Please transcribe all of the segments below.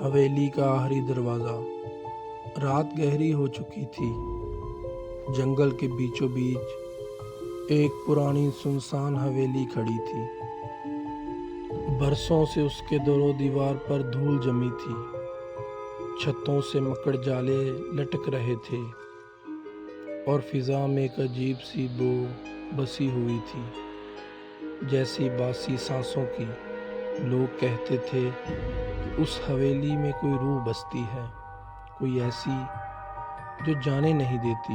حویلی کا آخری دروازہ۔ رات گہری ہو چکی تھی۔ جنگل کے بیچوں بیچ ایک پرانی سنسان حویلی کھڑی تھی۔ برسوں سے اس کے در و دیوار پر دھول جمی تھی۔ چھتوں سے مکڑ جالے لٹک رہے تھے اور فضا میں ایک عجیب سی بو بسی ہوئی تھی، جیسی باسی سانسوں کی۔ لوگ کہتے تھے کہ اس حویلی میں کوئی روح بستی ہے، کوئی ایسی جو جانے نہیں دیتی۔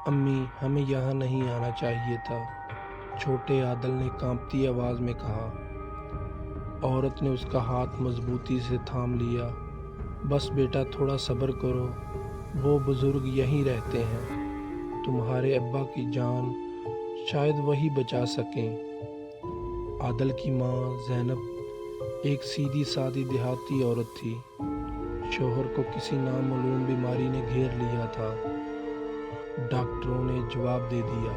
امی، ہمیں یہاں نہیں آنا چاہیے تھا، چھوٹے عادل نے کانپتی آواز میں کہا۔ عورت نے اس کا ہاتھ مضبوطی سے تھام لیا۔ بس بیٹا، تھوڑا صبر کرو، وہ بزرگ یہیں رہتے ہیں، تمہارے ابا کی جان شاید وہی بچا سکیں۔ عادل کی ماں زینب ایک سیدھی سادی دیہاتی عورت تھی۔ شوہر کو کسی نامعلوم بیماری نے گھیر لیا تھا۔ ڈاکٹروں نے جواب دے دیا۔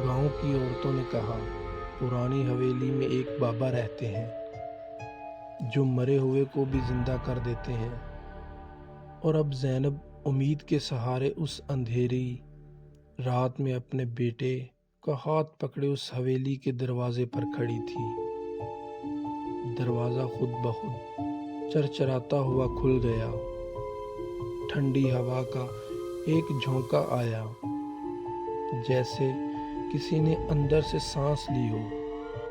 گاؤں کی عورتوں نے کہا، پرانی حویلی میں ایک بابا رہتے ہیں جو مرے ہوئے کو بھی زندہ کر دیتے ہیں۔ اور اب زینب امید کے سہارے اس اندھیری رات میں اپنے بیٹے کا ہاتھ پکڑے اس حویلی کے دروازے پر کھڑی تھی۔ دروازہ خود بخود چرچراتا ہوا کھل گیا۔ ٹھنڈی ہوا کا ایک جھونکا آیا، جیسے کسی نے اندر سے سانس لی ہو۔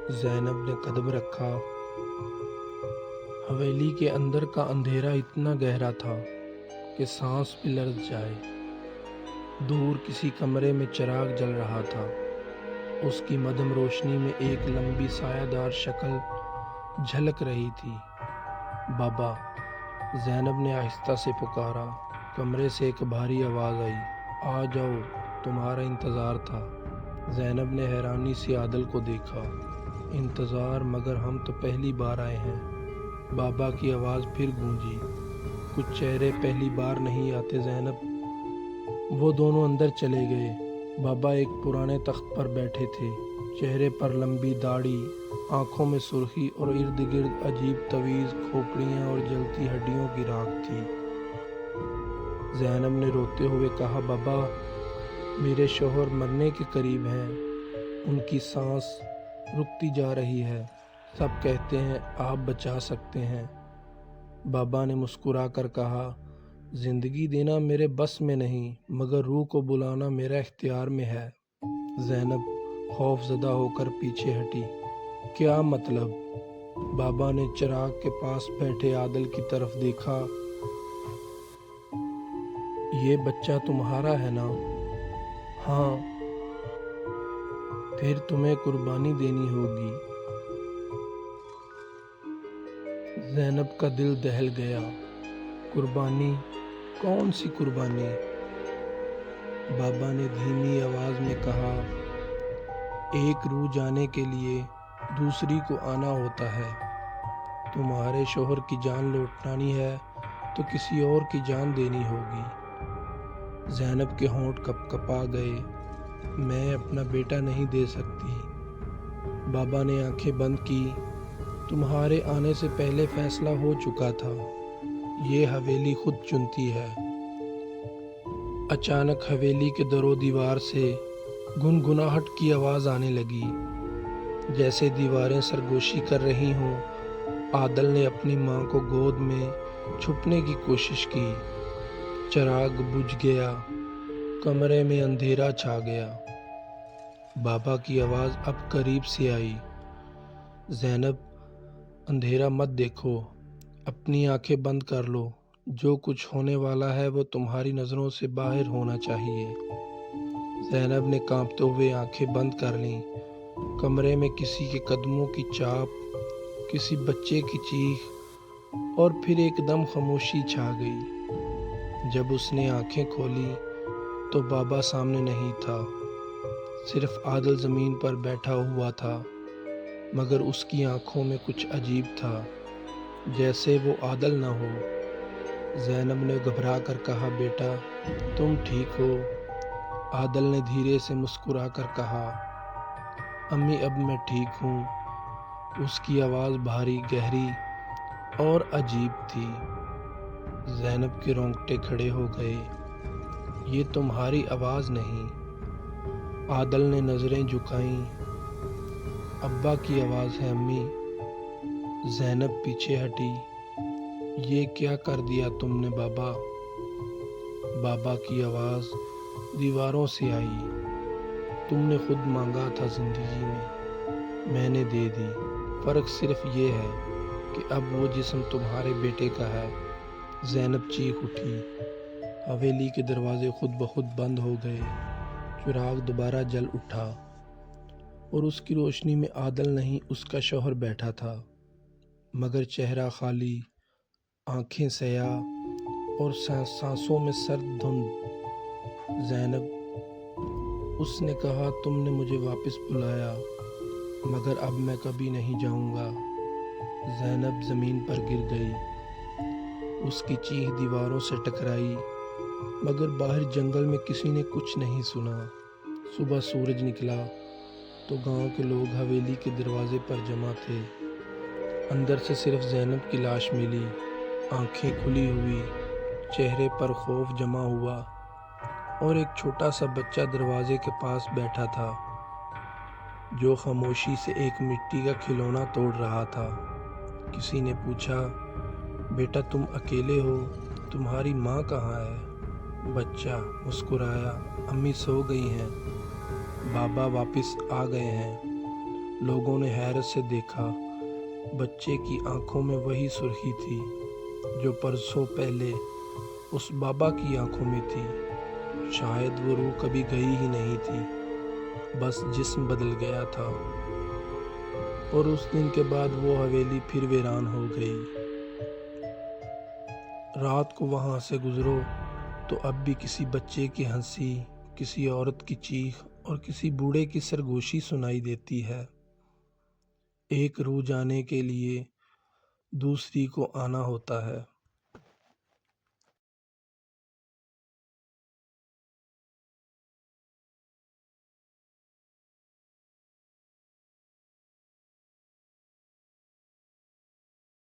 زینب نے قدم رکھا۔ حویلی کے اندر کا اندھیرا اتنا گہرا تھا کہ سانس بھی لرز جائے۔ دور کسی کمرے میں چراغ جل رہا تھا۔ اس کی مدھم روشنی میں ایک لمبی سایہ دار شکل جھلک رہی تھی۔ بابا، زینب نے آہستہ سے پکارا۔ کمرے سے ایک بھاری آواز آئی، آ جاؤ، تمہارا انتظار تھا۔ زینب نے حیرانی سے عادل کو دیکھا۔ انتظار؟ مگر ہم تو پہلی بار آئے ہیں۔ بابا کی آواز پھر گونجی۔ کچھ چہرے پہلی بار نہیں آتے زینب۔ وہ دونوں اندر چلے گئے۔ بابا ایک پرانے تخت پر بیٹھے تھے، چہرے پر لمبی داڑھی، آنکھوں میں سرخی اور ارد گرد عجیب طویل کھوپڑیاں اور جلتی ہڈیوں کی راکھ تھی۔ زینب نے روتے ہوئے کہا، بابا، میرے شوہر مرنے کے قریب ہیں، ان کی سانس رکتی جا رہی ہے، سب کہتے ہیں آپ بچا سکتے ہیں۔ بابا نے مسکرا کر کہا، زندگی دینا میرے بس میں نہیں، مگر روح کو بلانا میرا اختیار میں ہے۔ زینب خوف زدہ ہو کر پیچھے ہٹی۔ کیا مطلب؟ بابا نے چراغ کے پاس بیٹھے عادل کی طرف دیکھا۔ یہ بچہ تمہارا ہے نا؟ ہاں۔ پھر تمہیں قربانی دینی ہوگی۔ زینب کا دل دہل گیا۔ قربانی؟ کون سی قربانی؟ بابا نے دھیمی آواز میں کہا، ایک روح جانے کے لیے دوسری کو آنا ہوتا ہے۔ تمہارے شوہر کی جان لوٹانی ہے تو کسی اور کی جان دینی ہوگی۔ زینب کے ہونٹ کپ کپا گئے۔ میں اپنا بیٹا نہیں دے سکتی۔ بابا نے آنکھیں بند کی۔ تمہارے آنے سے پہلے فیصلہ ہو چکا تھا، یہ حویلی خود چنتی ہے۔ اچانک حویلی کے در و دیوار سے گنگناہٹ کی آواز آنے لگی، جیسے دیواریں سرگوشی کر رہی ہوں۔ عادل نے اپنی ماں کو گود میں چھپنے کی کوشش کی۔ چراغ بجھ گیا۔ کمرے میں اندھیرا چھا گیا۔ بابا کی آواز اب قریب سے آئی، زینب، اندھیرا مت دیکھو، اپنی آنکھیں بند کر لو، جو کچھ ہونے والا ہے وہ تمہاری نظروں سے باہر ہونا چاہیے۔ زینب نے کانپتے ہوئے آنکھیں بند کر لیں۔ کمرے میں کسی کے قدموں کی چاپ، کسی بچے کی چیخ، اور پھر ایک دم خاموشی چھا گئی۔ جب اس نے آنکھیں کھولی تو بابا سامنے نہیں تھا، صرف عادل زمین پر بیٹھا ہوا تھا، مگر اس کی آنکھوں میں کچھ عجیب تھا، جیسے وہ عادل نہ ہو۔ زینب نے گھبرا کر کہا، بیٹا، تم ٹھیک ہو؟ عادل نے دھیرے سے مسکرا کر کہا، امی، اب میں ٹھیک ہوں۔ اس کی آواز بھاری، گہری اور عجیب تھی۔ زینب کے رونگٹے کھڑے ہو گئے۔ یہ تمہاری آواز نہیں۔ عادل نے نظریں جھکائیں۔ ابا کی آواز ہے امی۔ زینب پیچھے ہٹی۔ یہ کیا کر دیا تم نے بابا؟ بابا کی آواز دیواروں سے آئی۔ تم نے خود مانگا تھا زندگی میں نے دے دی۔ فرق صرف یہ ہے کہ اب وہ جسم تمہارے بیٹے کا ہے۔ زینب چیخ اٹھی۔ حویلی کے دروازے خود بخود بند ہو گئے۔ چراغ دوبارہ جل اٹھا اور اس کی روشنی میں عادل نہیں، اس کا شوہر بیٹھا تھا، مگر چہرہ خالی، آنکھیں سیاہ اور سانسوں میں سرد دھند۔ زینب، اس نے کہا، تم نے مجھے واپس بلایا، مگر اب میں کبھی نہیں جاؤں گا۔ زینب زمین پر گر گئی۔ اس کی چیخ دیواروں سے ٹکرائی، مگر باہر جنگل میں کسی نے کچھ نہیں سنا۔ صبح سورج نکلا تو گاؤں کے لوگ حویلی کے دروازے پر جمع تھے۔ اندر سے صرف زینب کی لاش ملی، آنکھیں کھلی ہوئی، چہرے پر خوف جمع ہوا، اور ایک چھوٹا سا بچہ دروازے کے پاس بیٹھا تھا، جو خاموشی سے ایک مٹی کا کھلونا توڑ رہا تھا۔ کسی نے پوچھا، بیٹا تم اکیلے ہو؟ تمہاری ماں کہاں ہے؟ بچہ مسکرایا، امی سو گئی ہیں، بابا واپس آ گئے ہیں۔ لوگوں نے حیرت سے دیکھا۔ بچے کی آنکھوں میں وہی سرخی تھی جو برسوں پہلے اس بابا کی آنکھوں میں تھی۔ شاید وہ روح کبھی گئی ہی نہیں تھی، بس جسم بدل گیا تھا۔ اور اس دن کے بعد وہ حویلی پھر ویران ہو گئی۔ رات کو وہاں سے گزرو تو اب بھی کسی بچے کی ہنسی، کسی عورت کی چیخ اور کسی بوڑھے کی سرگوشی سنائی دیتی ہے۔ ایک روح جانے کے لیے دوسری کو آنا ہوتا ہے۔